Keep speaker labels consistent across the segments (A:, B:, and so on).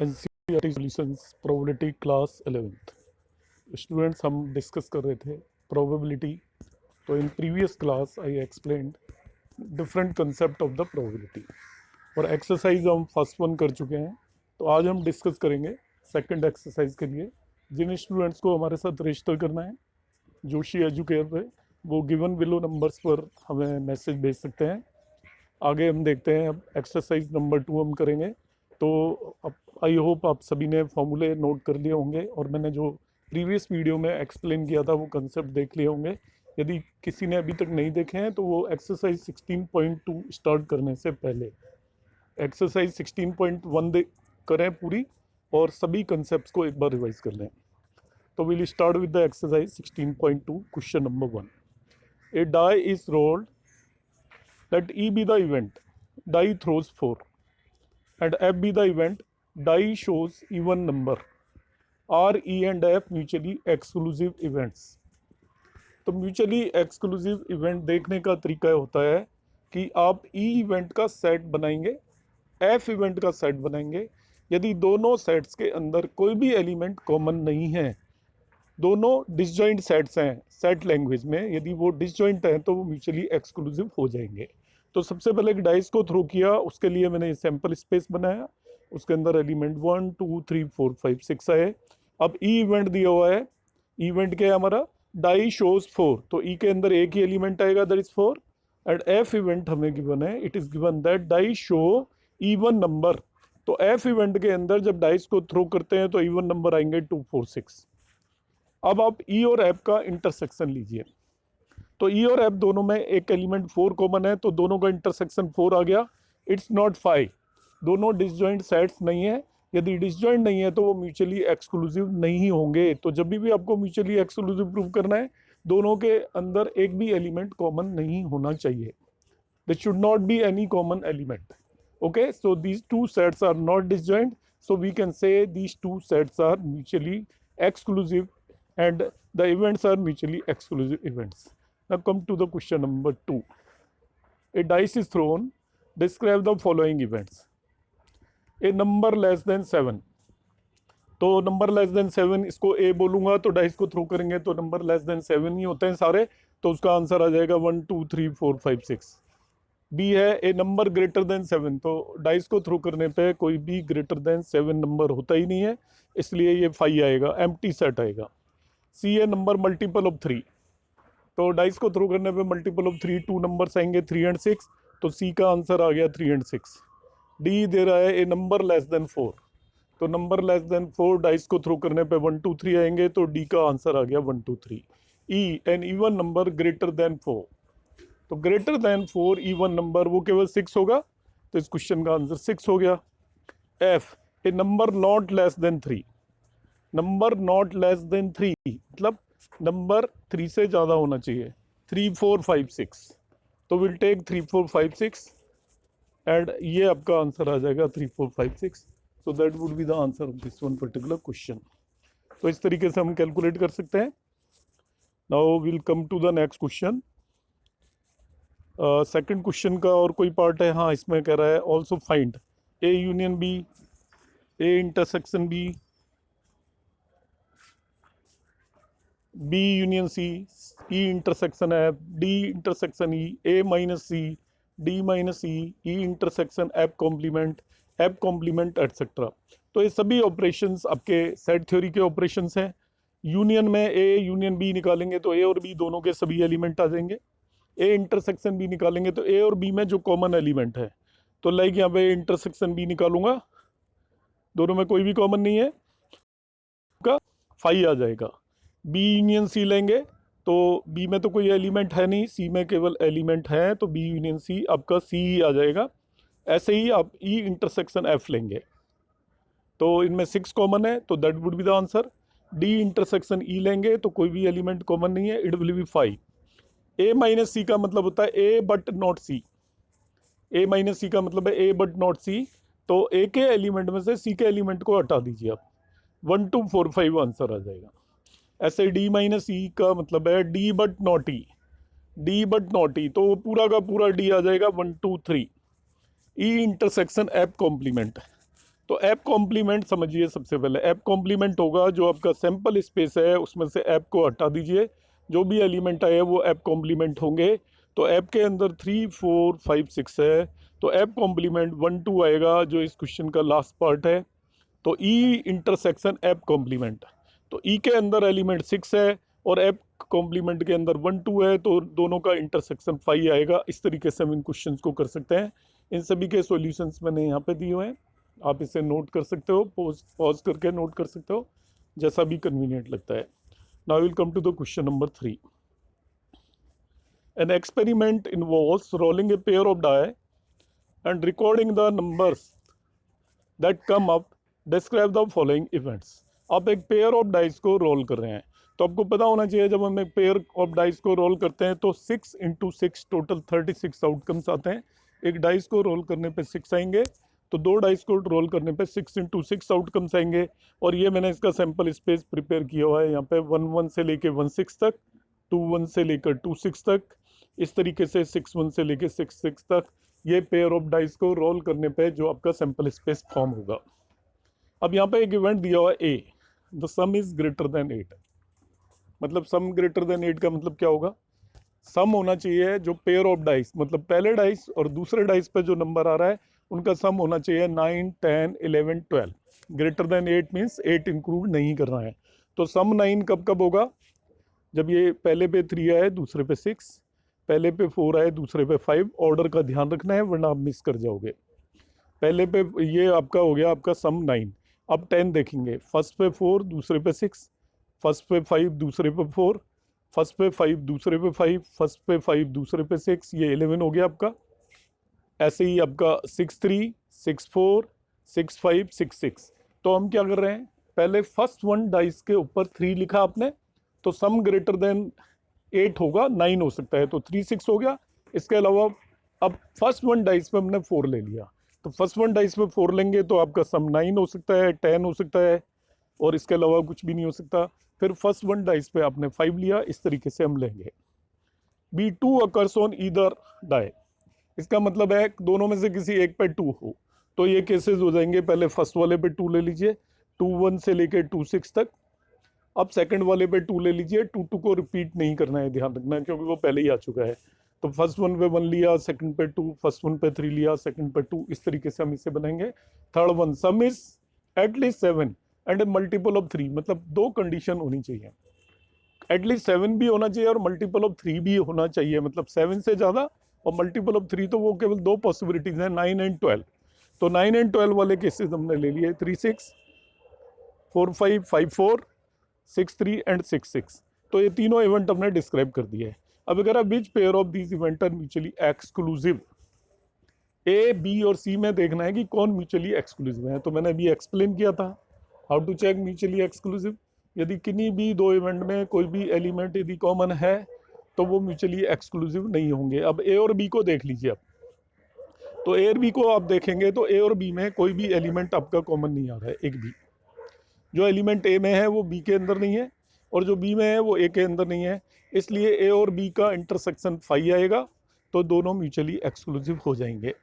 A: NCERT solutions probability class 11th students, हम discuss कर रहे थे प्रोबेबिलिटी। तो in previous class I explained different concept of the probability और एक्सरसाइज हम फर्स्ट वन कर चुके हैं। तो आज हम डिस्कस करेंगे सेकंड एक्सरसाइज के लिए। जिन स्टूडेंट्स को हमारे साथ रजिस्टर करना है जोशी एजुकेयर पे, वो गिवन बिलो नंबर्स पर हमें मैसेज भेज सकते हैं। आगे हम देखते हैं, अब एक्सरसाइज नंबर 2 हम करेंगे। तो अब आई होप आप सभी ने फॉर्मूले नोट कर लिए होंगे और मैंने जो प्रीवियस वीडियो में एक्सप्लेन किया था वो कंसेप्ट देख लिए होंगे। यदि किसी ने अभी तक नहीं देखे हैं तो वो एक्सरसाइज 16.2 स्टार्ट करने से पहले एक्सरसाइज 16.1 करें पूरी और सभी कंसेप्ट्स को एक बार रिवाइज कर लें। तो will start with the exercise 16.2। Question number 1, a die is rolled, let E be the event, die throws 4, and F be the event, die shows even number. Are E and F mutually exclusive events? तो mutually exclusive event देखने का तरीका होता है कि आप E event का set बनाएंगे, F इवेंट का सेट बनाएंगे। यदि दोनों सेट्स के अंदर कोई भी एलिमेंट कॉमन नहीं है, दोनों डिसजॉइंट सेट्स हैं सेट लैंग्वेज में, यदि वो डिसजॉइंट हैं तो वो म्यूचुअली एक्सक्लूसिव हो जाएंगे। तो सबसे पहले एक डाइस को थ्रो किया, उसके लिए मैंने सैंपल स्पेस बनाया, उसके अंदर एलिमेंट 1 2 3 4 5 6 आए। अब ई इवेंट दिया हुआ है, इवेंट क्या है हमारा, डाई शोज 4, तो ई के अंदर एक ही एलिमेंट आएगा, that is 4। And F event हमें गिवन है, it is given that die show even number. तो एफ इवेंट के अंदर जब डाइस को थ्रो करते हैं तो इवन नंबर आएंगे 2 4 6। अब आप ई और एफ का इंटरसेक्शन लीजिए। तो ई और एफ दोनों में एक एलिमेंट 4 कॉमन है, तो दोनों का इंटरसेक्शन 4 आ गया। इट्स नॉट 5, दोनों डिसजॉइंट सेट्स नहीं है। यदि डिसजॉइंट नहीं है तो वो म्यूचुअली एक्सक्लूसिव नहीं होंगे। तो जब भी आपको म्यूचुअली एक्सक्लूसिव प्रूव करना है, दोनों के अंदर एक भी एलिमेंट कॉमन नहीं होना चाहिए। there should not be any common element. Okay, so these two sets are not disjoint, so we can say these two sets are mutually exclusive and the events are mutually exclusive events. Now come to the question number 2. A dice is thrown, describe the following events. A number less than 7, तो number less than 7 इसको ए बोलूंगा, तो dice को throw करेंगे तो number less than 7 ही होते हैं सारे, तो उसका आंसर आ जाएगा 1 2 3 4 5 6। बी है ए नंबर ग्रेटर देन 7, तो डाइस को थ्रो करने पे कोई भी ग्रेटर देन 7 नंबर होता ही नहीं है, इसलिए ये 5 आएगा, एम्प्टी सेट आएगा। सी है नंबर मल्टीपल ऑफ 3, तो डाइस को थ्रो करने पे मल्टीपल ऑफ 3 2 नंबर्स आएंगे 3 एंड 6, तो सी का आंसर आ गया 3 एंड 6। डी दे रहा है ए नंबर लेस देन 4, तो नंबर लेस देन 4 डाइस को थ्रो करने पे 1 2 3 आएंगे, तो डी का आंसर आ गया 1 2 3। E an even number greater than 4, तो ग्रेटर देन 4 इवन नंबर वो केवल 6 होगा, तो इस क्वेश्चन का आंसर 6 हो गया। F A number not less than 3, number not less than 3 मतलब नंबर 3 से ज़्यादा होना चाहिए, 3 4 5 6, तो विल टेक 3 4 5 6 एंड ये आपका आंसर आ जाएगा 3 4 5 6। So that would be the answer of this one particular question. तो इस तरीके से हम कैलकुलेट कर सकते हैं। Now will come to the next question. Second question का और कोई पार्ट है? हाँ, इसमें कह रहा है also find A union B, A intersection B, B union C, E intersection F, D intersection E, A minus C, D minus E, E intersection F complement etcetera. तो ये सभी ऑपरेशंस आपके सेट थ्योरी के operations हैं। Union में A union B निकालेंगे तो A और बी दोनों के सभी एलिमेंट आ जाएंगे। ए इंटरसेक्शन बी निकालेंगे तो ए और बी में जो कॉमन एलिमेंट है, तो लाइक यहाँ पे इंटरसेक्शन बी निकालूंगा, दोनों में कोई भी कॉमन नहीं है, का 5 आ जाएगा। बी यूनियन सी लेंगे तो बी में तो कोई एलिमेंट है नहीं, सी में केवल एलिमेंट है, तो बी यूनियन सी आपका सी ही आ जाएगा। ऐसे ही आप ई इंटरसेक्शन एफ लेंगे तो इनमें 6 कॉमन है, तो that would be the answer. D intersection E लेंगे तो कोई भी एलिमेंट कॉमन नहीं है, it will be 5। A minus C का मतलब होता है A but not C, A minus C का मतलब है ए बट नॉट सी, तो ए के एलिमेंट में से सी के एलिमेंट को हटा दीजिए आप, 1 2 4 5 आंसर आ जाएगा। ऐसे डी माइनस ई का मतलब है D but not E, D but not E, तो पूरा का पूरा डी आ जाएगा 1 2 3। ई इंटरसेक्शन एफ कॉम्प्लीमेंट, तो ऐप कॉम्प्लीमेंट समझिए। सबसे पहले ऐप कॉम्प्लीमेंट होगा, जो आपका सैंपल स्पेस है उसमें से ऐप को हटा दीजिए, जो भी एलिमेंट आए वो ऐप कॉम्प्लीमेंट होंगे। तो ऐप के अंदर 3, 4, 5, 6 है, तो ऐप कॉम्प्लीमेंट 1, 2 आएगा, जो इस क्वेश्चन का लास्ट पार्ट है। तो ई इंटरसेक्शन ऐप कॉम्प्लीमेंट, तो ई के अंदर एलिमेंट 6 है और ऐप कॉम्प्लीमेंट के अंदर 1, 2 है, तो दोनों का इंटरसेक्शन 5 आएगा। इस तरीके से हम इन क्वेश्चंस को कर सकते हैं। इन सभी के सॉल्यूशंस मैंने यहाँ पे दिए हुए हैं, आप इसे नोट कर सकते हो, पॉज करके नोट कर सकते हो, जैसा भी कन्वीनियंट लगता है। Now will come to the question number 3। An experiment involves rolling a pair of die and recording the numbers that come up. Describe the following events. आप एक पेयर ऑफ डाइस को रोल कर रहे हैं, तो आपको पता होना चाहिए जब हम एक पेयर ऑफ डाइस को रोल करते हैं तो 6 × 6 टोटल 36 आउटकम्स आते हैं। एक डाइस को रोल करने पे 6 आएंगे, तो 2 डाइस को रोल करने पे 6 × 6 आउटकम्स आएंगे। और ये मैंने इसका सैंपल स्पेस प्रिपेयर किया हुआ है, यहाँ पे 1, 1 से लेके 1, 6 तक, 2, 1 से लेकर 2, 6 तक, इस तरीके से 6, 1 से लेके 6, 6 तक। ये पेयर ऑफ डाइस को रोल करने पे जो आपका सैंपल स्पेस फॉर्म होगा। अब यहाँ पे एक इवेंट दिया हुआ है A, the sum is greater than 8। मतलब सम ग्रेटर देन 8 का मतलब क्या होगा? सम होना चाहिए जो पेयर ऑफ डाइस, मतलब पहले डाइस और दूसरे डाइस पे जो नंबर आ रहा है उनका सम होना चाहिए 9, 10, 11, 12। ग्रेटर देन 8 मीन्स 8 इंक्लूड नहीं करना है। तो सम 9 कब कब होगा? जब ये पहले पे 3 आए, दूसरे पे 6, पहले पे 4 आए, दूसरे पे 5। ऑर्डर का ध्यान रखना है वरना आप मिस कर जाओगे। पहले पे ये आपका हो गया आपका सम 9। अब 10 देखेंगे, फर्स्ट पे 4, दूसरे पे 6, फर्स्ट पे 5, दूसरे पे 4, फर्स्ट पे 5, दूसरे पे 5, फर्स्ट पे 5, दूसरे पे 6, ये 11 हो गया आपका। ऐसे ही आपका 6, 3, 6, 4, 6, 5, 6, 6। तो हम क्या कर रहे हैं, पहले फर्स्ट वन डाइस के ऊपर 3 लिखा आपने, तो सम ग्रेटर देन 8 होगा, 9 हो सकता है, तो 3, 6 हो गया। इसके अलावा अब फर्स्ट वन डाइस पे हमने 4 ले लिया, तो फर्स्ट वन डाइस पे 4 लेंगे तो आपका सम 9 हो सकता है, 10 हो सकता है, और इसके अलावा कुछ भी नहीं हो सकता। फिर फर्स्ट वन डाइस पे आपने 5 लिया, इस तरीके से हम लेंगे। B2 occurs on either die, इसका मतलब है दोनों में से किसी एक पे 2 हो, तो ये केसेस हो जाएंगे। पहले फर्स्ट वाले पे 2 ले लीजिए, 2, 1 से लेके 2, 6 तक। अब सेकंड वाले पे 2 ले लीजिए, 2, 2 को रिपीट नहीं करना है, ध्यान रखना है, क्योंकि वो पहले ही आ चुका है। तो फर्स्ट वन पे 1 लिया, सेकंड पे 2, फर्स्ट वन पे 3 लिया, सेकंड पे 2, इस तरीके से हम इसे बनाएंगे। Third one, some is at least 7 and A multiple of 3, मतलब 2 कंडीशन होनी चाहिए, एटलीस्ट 7 भी होना चाहिए और मल्टीपल ऑफ 3 भी होना चाहिए। मतलब 7 से ज़्यादा और मल्टीपल ऑफ 3, तो वो केवल 2 पॉसिबिलिटीज हैं, 9 एंड 12। तो 9 एंड 12 वाले केसेस हमने ले लिए, 3, 6, 4, 5, 5, 4, 6, 3 एंड 6, 6। तो ये तीनों इवेंट हमने डिस्क्राइब कर दिए। अब अगर which pair of these event are mutually exclusive, A, B और सी में देखना है कि कौन म्यूचुअली एक्सक्लूसिव है। तो मैंने अभी एक्सप्लेन किया था how to check mutually exclusive. यदि किन्हीं भी 2 इवेंट में कोई भी एलिमेंट यदि कॉमन है तो वो म्यूचुअली एक्सक्लूसिव नहीं होंगे। अब ए और बी को देख लीजिए आप, तो ए और बी को आप देखेंगे तो ए और बी में कोई भी एलिमेंट आपका कॉमन नहीं आ रहा है, एक भी। जो एलिमेंट ए में है वो बी के अंदर नहीं है, और जो बी में है वो ए के अंदर नहीं है, इसलिए ए और बी का इंटरसेक्शन 5 आएगा, तो दोनों म्यूचुअली एक्सक्लूसिव हो जाएंगे।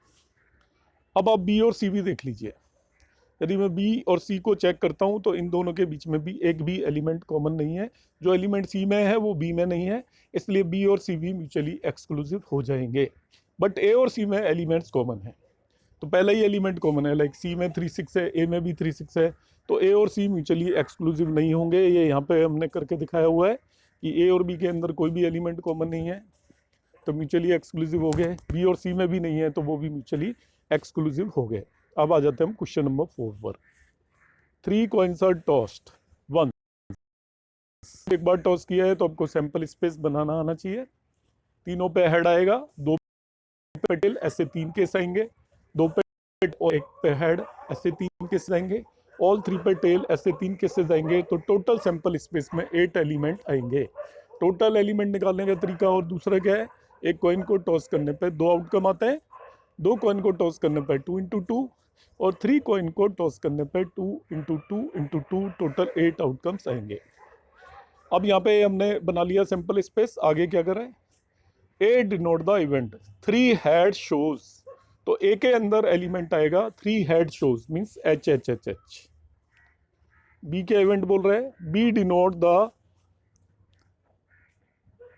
A: अब आप बी और सी भी देख लीजिए। यदि मैं बी और सी को चेक करता हूं तो इन दोनों के बीच में भी एक भी एलिमेंट कॉमन नहीं है। जो एलिमेंट सी में है वो बी में नहीं है, इसलिए बी और सी भी म्यूचुअली एक्सक्लूसिव हो जाएंगे। बट ए और सी में एलिमेंट्स कॉमन है, तो पहला ही एलिमेंट कॉमन है, लाइक सी में 3, 6 है, ए में भी 3, 6 है, तो ए और सी म्यूचुअली एक्सक्लूसिव नहीं होंगे। ये यहाँ पे हमने करके दिखाया हुआ है कि ए और बी के अंदर कोई भी एलिमेंट कॉमन नहीं है, तो म्यूचुअली एक्सक्लूसिव हो गए। बी और सी में भी नहीं है, तो वो भी म्यूचुअली एक्सक्लूसिव हो गए। अब आ जाते हैं हम क्वेश्चन नंबर 4 पर। 3 कॉइन्स आर टॉस्ड वंस, एक बार टॉस किया है तो आपको सैंपल स्पेस बनाना आना चाहिए। तीनों पे हेड आएगा, 2 पे टेल, ऐसे 3 केस आएंगे, 2 पे हेड और 1 पे हेड, ऐसे 3 केस आएंगे, ऑल 3 पे टेल, ऐसे 3 केसेस आएंगे। तो टोटल सैंपल स्पेस में 8 एलिमेंट आएंगे। टोटल एलिमेंट निकालने का तरीका और दूसरा क्या है, एक कॉइन को टॉस करने पे 2 आउटकम आते हैं, 2 कॉइन को टॉस करने पे 2 × 2, और 3 कॉइन को टॉस करने पे 2 × 2 × 2, टोटल 8 आउटकम्स आएंगे। अब यहाँ पे हमने बना लिया सैंपल स्पेस। आगे क्या करें, A denote the event 3 head shows, तो ए के अंदर एलिमेंट आएगा 3 head shows means H H H H. B के इवेंट बोल रहे हैं, B denote the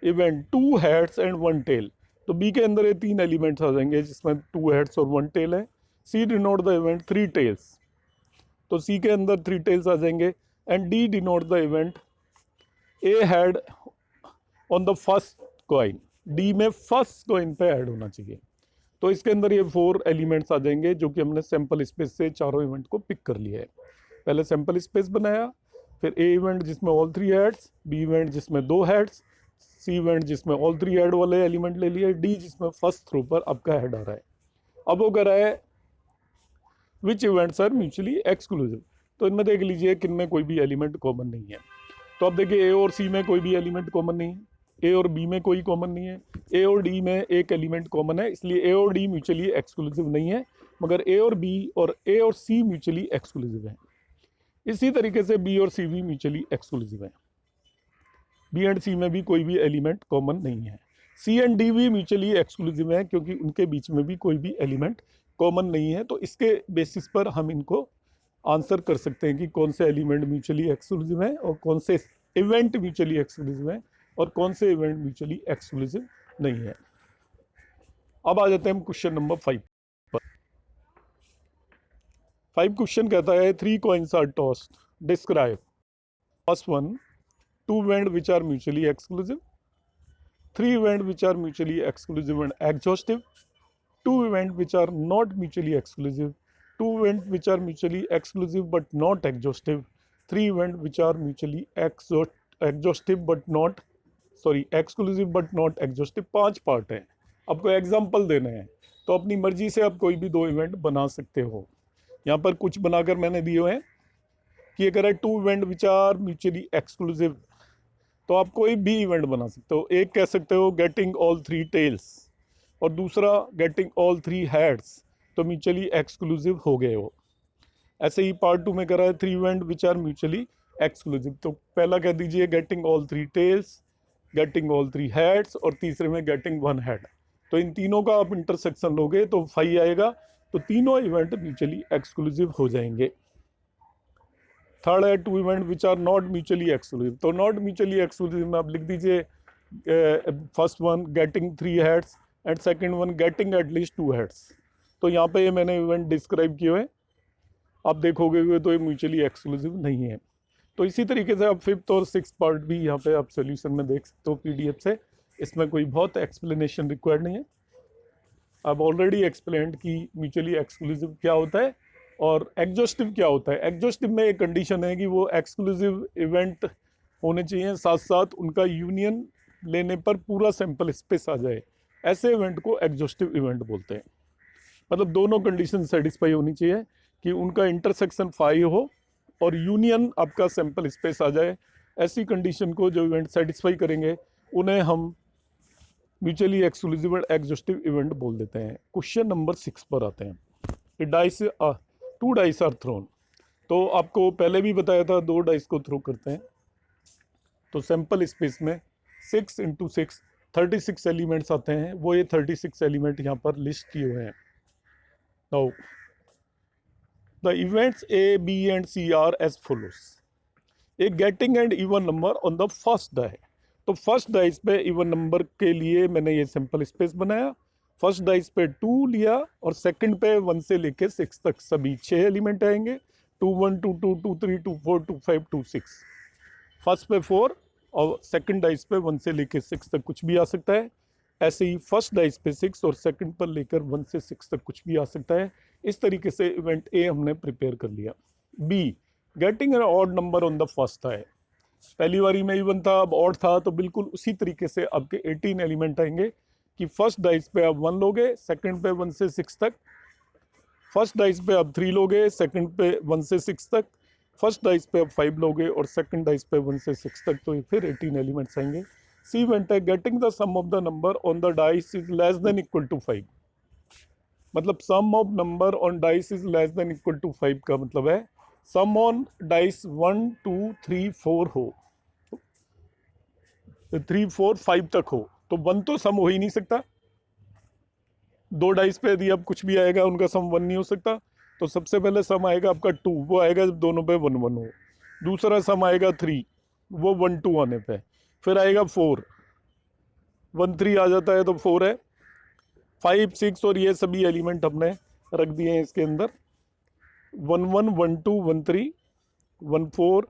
A: event 2 heads and 1 tail. तो बी के अंदर ये 3 एलिमेंट्स आ जाएंगे जिसमें 2 हेड्स और 1 टेल है। सी डिनोट द इवेंट 3 टेल्स, तो सी के अंदर 3 टेल्स आ जाएंगे। And D denote the event A had on the first coin, D में फर्स्ट कॉइन पे ऐड होना चाहिए। तो इसके अंदर ये 4 एलिमेंट्स आ जाएंगे जो कि हमने सैंपल स्पेस से चारों इवेंट को पिक कर लिया है। पहले सैंपल स्पेस बनाया, फिर ए इवेंट जिसमें ऑल 3 हेड्स, बी इवेंट जिसमें 2 हेड्स, सी इवेंट जिसमें ऑल 3 हेड वाले एलिमेंट ले लिए, डी जिसमें फर्स्ट थ्रो पर आपका हेड आ रहा है। अब वो कह रहा है विच इवेंट्स आर म्यूचुअली एक्सक्लूसिव। तो इनमें देख लीजिए किन में कोई भी एलिमेंट कॉमन नहीं है। तो अब देखिए ए और सी में कोई भी एलिमेंट कॉमन नहीं है, ए और बी में कोई कॉमन नहीं है, ए और डी में एक एलिमेंट कॉमन है, इसलिए ए और डी म्यूचुअली एक्सक्लूसिव नहीं है, मगर ए और बी और ए और सी म्यूचुअली एक्सक्लूसिव है। इसी तरीके से बी और सी भी म्यूचुअली एक्सक्लूसिव है। बी एंड सी में भी कोई भी एलिमेंट कॉमन नहीं है। सी एंड डी भी म्यूचुअली एक्सक्लूसिव है क्योंकि उनके बीच में भी कोई भी एलिमेंट कॉमन नहीं है। तो इसके बेसिस पर हम इनको आंसर कर सकते हैं कि कौन से एलिमेंट म्यूचुअली एक्सक्लूसिव है और कौन से इवेंट म्यूचुअली एक्सक्लूसिव है और कौन से इवेंट म्यूचुअली एक्सक्लूसिव नहीं है। अब आ जाते हैं हम क्वेश्चन नंबर 5 पर। 5 क्वेश्चन कहता है 3 coins are tossed, describe first one 2 events which are mutually exclusive, 3 events which are mutually exclusive and exhaustive, 2 events which are not mutually exclusive, 2 events which are mutually exclusive but not exhaustive, 3 events which are mutually exhaustive but not exclusive but not exhaustive। 5 part हैं। आपको example देने हैं तो अपनी मर्जी से आप कोई भी 2 इवेंट बना सकते हो। यहाँ पर कुछ बनाकर मैंने दिए हैं कि अगर है 2 events which are mutually exclusive, तो आप कोई भी इवेंट बना सकते हो। एक कह सकते हो गेटिंग ऑल 3 टेल्स और दूसरा गेटिंग ऑल 3 हेड्स, तो म्यूचुअली एक्सक्लूसिव हो गए हो। ऐसे ही पार्ट 2 में कह रहा है 3 event which are mutually exclusive. तो पहला कह दीजिए getting all 3 tails, getting all 3 heads और तीसरे में गेटिंग 1 हेड। तो इन तीनों का आप इंटरसेक्शन लोगे तो 5 आएगा, तो तीनों इवेंट म्यूचुअली एक्सक्लूसिव हो जाएंगे। थर्ड है 2 event which are not mutually exclusive. तो नॉट म्यूचुअली एक्सक्लूसिव में आप लिख दीजिए first one getting 3 heads and second one getting at least 2 heads. तो यहाँ पे ये मैंने इवेंट डिस्क्राइब किए हुए, आप देखोगे तो ये म्यूचुअली एक्सक्लूसिव नहीं है। तो इसी तरीके से आप 5th और 6th पार्ट भी यहाँ पे आप सोल्यूशन में देख सकते हो PDF से। इसमें कोई बहुत एक्सप्लेनेशन रिक्वायर्ड नहीं है। अब ऑलरेडी एक्सप्लेन्ड कि म्यूचुअली एक्सक्लूसिव क्या होता है और एग्जॉस्टिव क्या होता है। एग्जॉस्टिव में एक कंडीशन है कि वो एक्सक्लूसिव इवेंट होने चाहिए, साथ साथ उनका यूनियन लेने पर पूरा सैंपल स्पेस आ जाए। ऐसे इवेंट को एग्जॉस्टिव इवेंट बोलते हैं। मतलब दोनों कंडीशन सेटिस्फाई होनी चाहिए कि उनका इंटरसेक्शन 5 हो और यूनियन आपका सैंपल स्पेस आ जाए। ऐसी कंडीशन को जो इवेंट सेटिस्फाई करेंगे उन्हें हम mutually exclusive and exhaustive event बोल देते हैं। क्वेश्चन नंबर 6 पर आते हैं। Dice 2 dice are thrown. तो आपको पहले भी बताया था 2 डाइस को थ्रो करते हैं। तो सैंपल स्पेस में 6 × 6 36 एलिमेंट्स आते हैं। वो ये 36 एलिमेंट यहाँ पर लिस्ट किए हुए हैं। Now the events A, B and C are as follows. A getting and even number on the first die. तो फर्स्ट डाइस पे इवन नंबर के लिए मैंने ये सैंपल स्पेस बनाया। फर्स्ट डाइस पे 2 लिया और सेकंड पे 1 से लेके 6 तक सभी 6 एलिमेंट आएंगे। 2 1 2 2 2 3 2 4 2 5 2 6। फर्स्ट पे 4 और सेकंड डाइस पे 1 से लेके 6 तक कुछ भी आ सकता है। ऐसे ही फर्स्ट डाइस पे 6 और सेकंड पर लेकर 1 से 6 तक कुछ भी आ सकता है। इस तरीके से इवेंट A हमने प्रिपेयर कर लिया। B getting an odd number on the first है। पहली बारी में इवन था, अब ऑड था, तो बिल्कुल उसी तरीके से आपके 18 एलिमेंट आएंगे कि फर्स्ट डाइस पे आप 1 लोगे, सेकंड पे 1 से 6 तक, फर्स्ट डाइस पे आप 3 लोगे, सेकंड पे 1 से 6 तक, फर्स्ट डाइस पे आप 5 लोगे और सेकंड डाइस पे 1 से 6 तक। तो फिर 18 एलिमेंट्स आएंगे। सी इवेंट है getting the sum of the number on the dice is less than equal to 5। मतलब sum of number on dice is less than equal to 5 का मतलब है सम ऑन डाइस 1 2 3 4 हो, 3 4 5 तक हो, तो 1 तो सम हो ही नहीं सकता। दो डाइस पे यदि अब कुछ भी आएगा उनका सम 1 नहीं हो सकता, तो सबसे पहले सम आएगा आपका 2, वो आएगा जब दोनों पे 1 1 हो। दूसरा सम आएगा 3, वो 1 2 आने पे। फिर आएगा 4, 1 3 आ जाता है तो 4 है। 5 6 और ये सभी एलिमेंट हमने रख दिए हैं इसके अंदर। 1 1 1 2 1 3 1 4।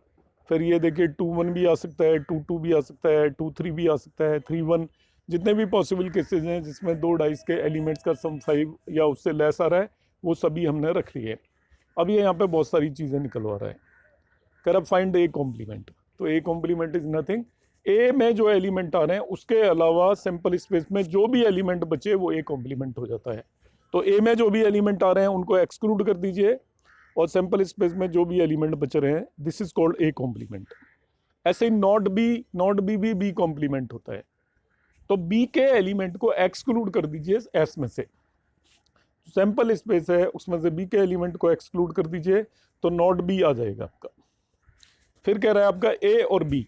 A: फिर ये देखिए 2 1 भी आ सकता है, 2 2 भी आ सकता है, 2 3 भी आ सकता है, 3 1। जितने भी पॉसिबल केसेस हैं जिसमें दो डाइस के एलिमेंट्स का सम 5 या उससे लेस आ रहा है, वो सभी हमने रख लिए। अब ये यहाँ पे बहुत सारी चीज़ें निकलवा रहा है। कर अब फाइंड ए कॉम्प्लीमेंट। तो A complement is nothing, A में जो एलिमेंट आ रहे हैं उसके अलावा सैंपल स्पेस में जो भी एलिमेंट बचे वो ए कॉम्प्लीमेंट हो जाता है। तो ए में जो भी एलिमेंट आ रहे हैं उनको एक्सक्लूड कर दीजिए, और सैंपल स्पेस में जो भी एलिमेंट बच रहे हैं this is called A complement. ऐसे ही नॉट बी भी बी कॉम्प्लीमेंट होता है। तो बी के एलिमेंट को एक्सक्लूड कर दीजिए एस में से। सैंपल स्पेस है उसमें से बी के एलिमेंट को एक्सक्लूड कर दीजिए तो नॉट बी आ जाएगा आपका। फिर कह रहा है आपका ए और बी,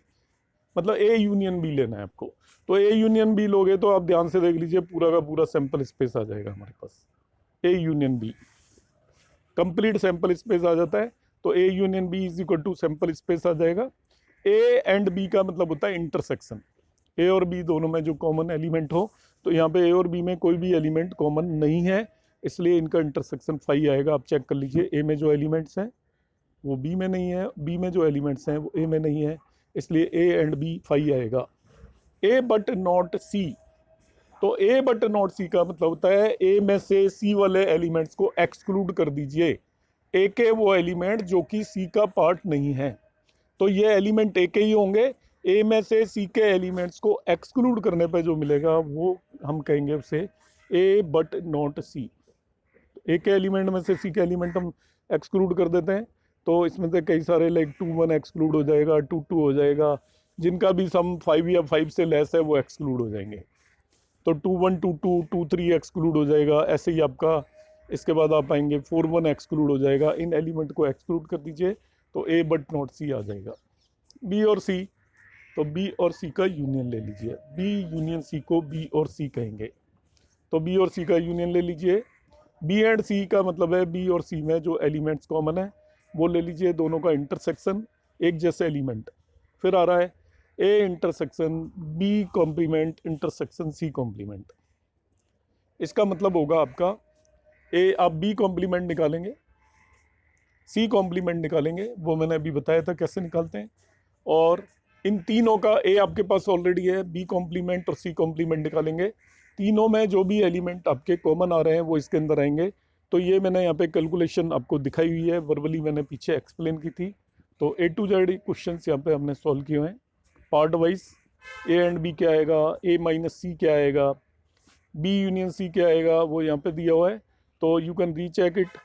A: मतलब ए यूनियन बी लेना है आपको। तो ए यूनियन बी लोगे तो आप ध्यान से देख लीजिए पूरा का पूरा सैंपल स्पेस आ जाएगा हमारे पास। A union B complete sample space आ जाता है। तो A union B is equal to sample space आ जाएगा। ए एंड बी का मतलब होता है इंटरसेक्शन। ए और बी दोनों में जो कॉमन एलिमेंट हो, तो यहाँ पे ए और बी में कोई भी एलिमेंट कॉमन नहीं है, इसलिए इनका इंटरसेक्शन 5 आएगा। आप चेक कर लीजिए, ए में जो एलिमेंट्स हैं वो बी में नहीं है, बी में जो एलिमेंट्स हैं वो ए में नहीं है, इसलिए ए एंड बी 5 आएगा। ए बट नॉट सी। तो ए बट नॉट सी का मतलब होता है ए में से सी वाले एलिमेंट्स को एक्सक्लूड कर दीजिए। ए के वो एलिमेंट जो कि सी का पार्ट नहीं है, तो ये एलिमेंट ए के ही होंगे। ए में से सी के एलिमेंट्स को एक्सक्लूड करने पे जो मिलेगा वो हम कहेंगे उसे ए बट नॉट सी। ए के एलिमेंट में से सी के एलिमेंट हम एक्सक्लूड कर देते हैं, तो इसमें से कई सारे लाइक 2 1 एक्सक्लूड हो जाएगा, 2 2 हो जाएगा, जिनका भी सम 5 या 5 से लेस है वो एक्सक्लूड हो जाएंगे। तो 2 1 2 2 2 3 एक्सक्लूड हो जाएगा। ऐसे ही आपका इसके बाद आप आएंगे 4 1 एक्सक्लूड हो जाएगा। इन एलिमेंट को एक्सक्लूड कर दीजिए तो ए बट नॉट सी आ जाएगा। बी और सी, तो बी और सी का यूनियन ले लीजिए। बी यूनियन सी को बी और सी कहेंगे। तो बी और सी का यूनियन ले लीजिए। बी एंड सी का मतलब है बी और सी में जो एलिमेंट्स कॉमन है वो ले लीजिए, दोनों का इंटरसेक्शन एक जैसे एलिमेंट। फिर आ रहा है A intersection B complement intersection C complement. इसका मतलब होगा आपका ए आप बी कॉम्प्लीमेंट निकालेंगे, सी कॉम्प्लीमेंट निकालेंगे, वो मैंने अभी बताया था कैसे निकालते हैं। और इन तीनों का ए आपके पास ऑलरेडी है, बी कॉम्प्लीमेंट और सी कॉम्प्लीमेंट निकालेंगे। तीनों में जो भी एलिमेंट आपके कॉमन आ रहे हैं वो इसके अंदर आएंगे। तो ये मैंने यहाँ पे कैलकुलेशन आपको दिखाई हुई है, वर्बली मैंने पीछे एक्सप्लेन की थी। तो ए टू जेड क्वेश्चन यहाँ पे हमने सॉल्व किए हैं part wise. A and B क्या आएगा, ए माइनस सी क्या आएगा, बी यूनियन सी क्या आएगा, वो यहाँ पे दिया हुआ है। तो यू कैन रीचेक इट,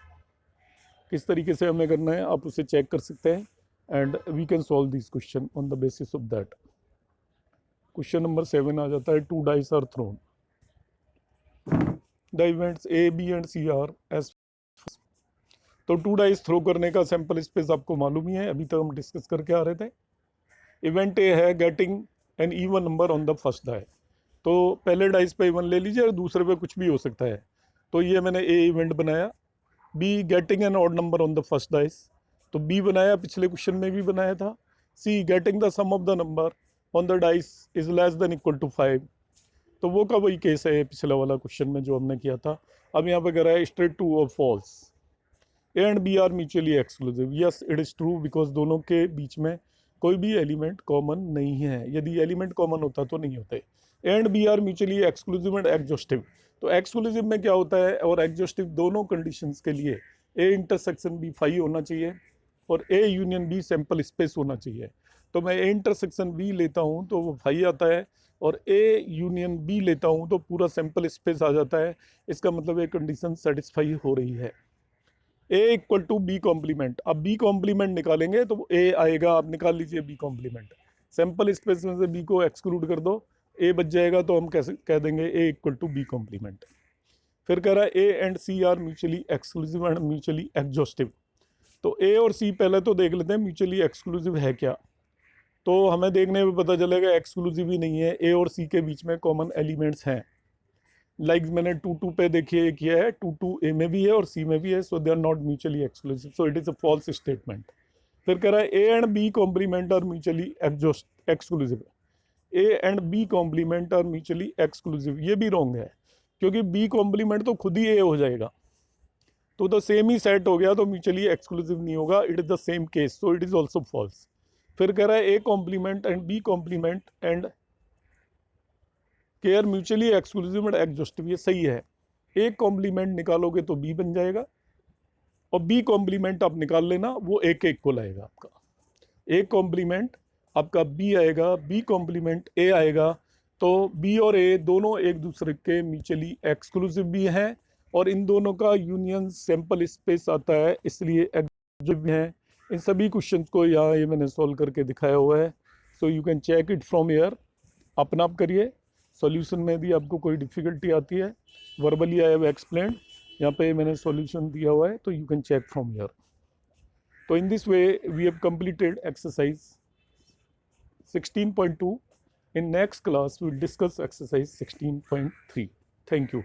A: किस तरीके से हमें करना है आप उसे चेक कर सकते हैं, and we can solve this question on the basis of that. Question number 7 आ जाता है, 2 dice are thrown, the events A B and C are as. तो 2 डाइस थ्रो करने का सैंपल स्पेस आपको मालूम ही है, अभी तक हम डिस्कस करके आ रहे थे। इवेंट ए है getting an even number on the first die. तो पहले डाइस पे इवन ले लीजिए और दूसरे पे कुछ भी हो सकता है। तो ये मैंने ए इवेंट बनाया। B getting an odd number on the first dice, तो बी बनाया, पिछले क्वेश्चन में भी बनाया था। C getting the sum of the number on the dice is less than equal to 5, तो वो का वही केस है पिछला वाला क्वेश्चन में जो हमने किया था। अब यहाँ पे कह रहा है स्ट्रेट ट्रू और false, A and B are mutually exclusive. Yes it is true, because दोनों के बीच में कोई भी एलिमेंट कॉमन नहीं है। यदि एलिमेंट कॉमन होता तो नहीं होते। A and B are mutually exclusive and exhaustive. तो एक्सक्लूसिव में क्या होता है और एग्जॉस्टिव दोनों कंडीशंस के लिए ए इंटरसेक्शन बी 5 होना चाहिए और A union B sample space होना चाहिए। तो मैं ए इंटरसेक्शन बी लेता हूँ तो वो 5 आता है, और ए यूनियन बी लेता हूँ तो पूरा सैंपल स्पेस आ जाता है। इसका मतलब ये कंडीशन सेटिस्फाई हो रही है। ए इक्वल टू बी कॉम्प्लीमेंट, अब बी कॉम्प्लीमेंट निकालेंगे तो ए आएगा, आप निकाल लीजिए बी कॉम्प्लीमेंट। सैंपल स्पेस में से बी को एक्सक्लूड कर दो, ए बच जाएगा, तो हम कैसे कह देंगे A equal to B complement. फिर कह रहा है A and C are mutually exclusive and mutually exhaustive. तो ए और सी पहले तो देख लेते हैं म्यूचुअली एक्सक्लूसिव है क्या। तो हमें देखने में पता चलेगा एक्सक्लूसिव ही नहीं है, ए और सी के बीच में कॉमन एलिमेंट्स हैं। लाइक मैंने 2 पे देखिए किया है, 2 ए में भी है और सी में भी है, so they are not mutually exclusive, so it is a false statement. फिर कह रहा है A and B complement are mutually exclusive, A and B complement are mutually exclusive, ये भी रॉन्ग है, क्योंकि बी कॉम्प्लीमेंट तो खुद ही ए हो जाएगा, तो सेम ही सेट हो गया, तो म्यूचुअली एक्सक्लूसिव नहीं होगा, it is the same case, so it is also false. फिर कह रहा है A complement and B complement and K are mutually exclusive and exhaustive, ये सही है। ए कॉम्प्लीमेंट निकालोगे तो बी बन जाएगा, और बी कॉम्प्लीमेंट आप निकाल लेना, वो एक एक को लाएगा आपका। ए कॉम्प्लीमेंट आपका बी आएगा, बी कॉम्प्लीमेंट ए आएगा, तो बी और ए दोनों एक दूसरे के म्यूचुअली एक्सक्लूसिव भी हैं, और इन दोनों का यूनियन सैंपल स्पेस आता है, इसलिए एक्सक्लूसिव भी हैं। इन सभी क्वेश्चंस को यहाँ ये मैंने सॉल्व करके दिखाया हुआ है, so you can check it from here, अपना आप करिए। सॉल्यूशन में यदि आपको कोई डिफिकल्टी आती है, वर्बली आई हैव एक्सप्लेन्ड, यहाँ पे मैंने सॉल्यूशन दिया हुआ है, तो you can check from here. तो in this way we have completed exercise 16.2. In next class we will discuss exercise 16.3. Thank you.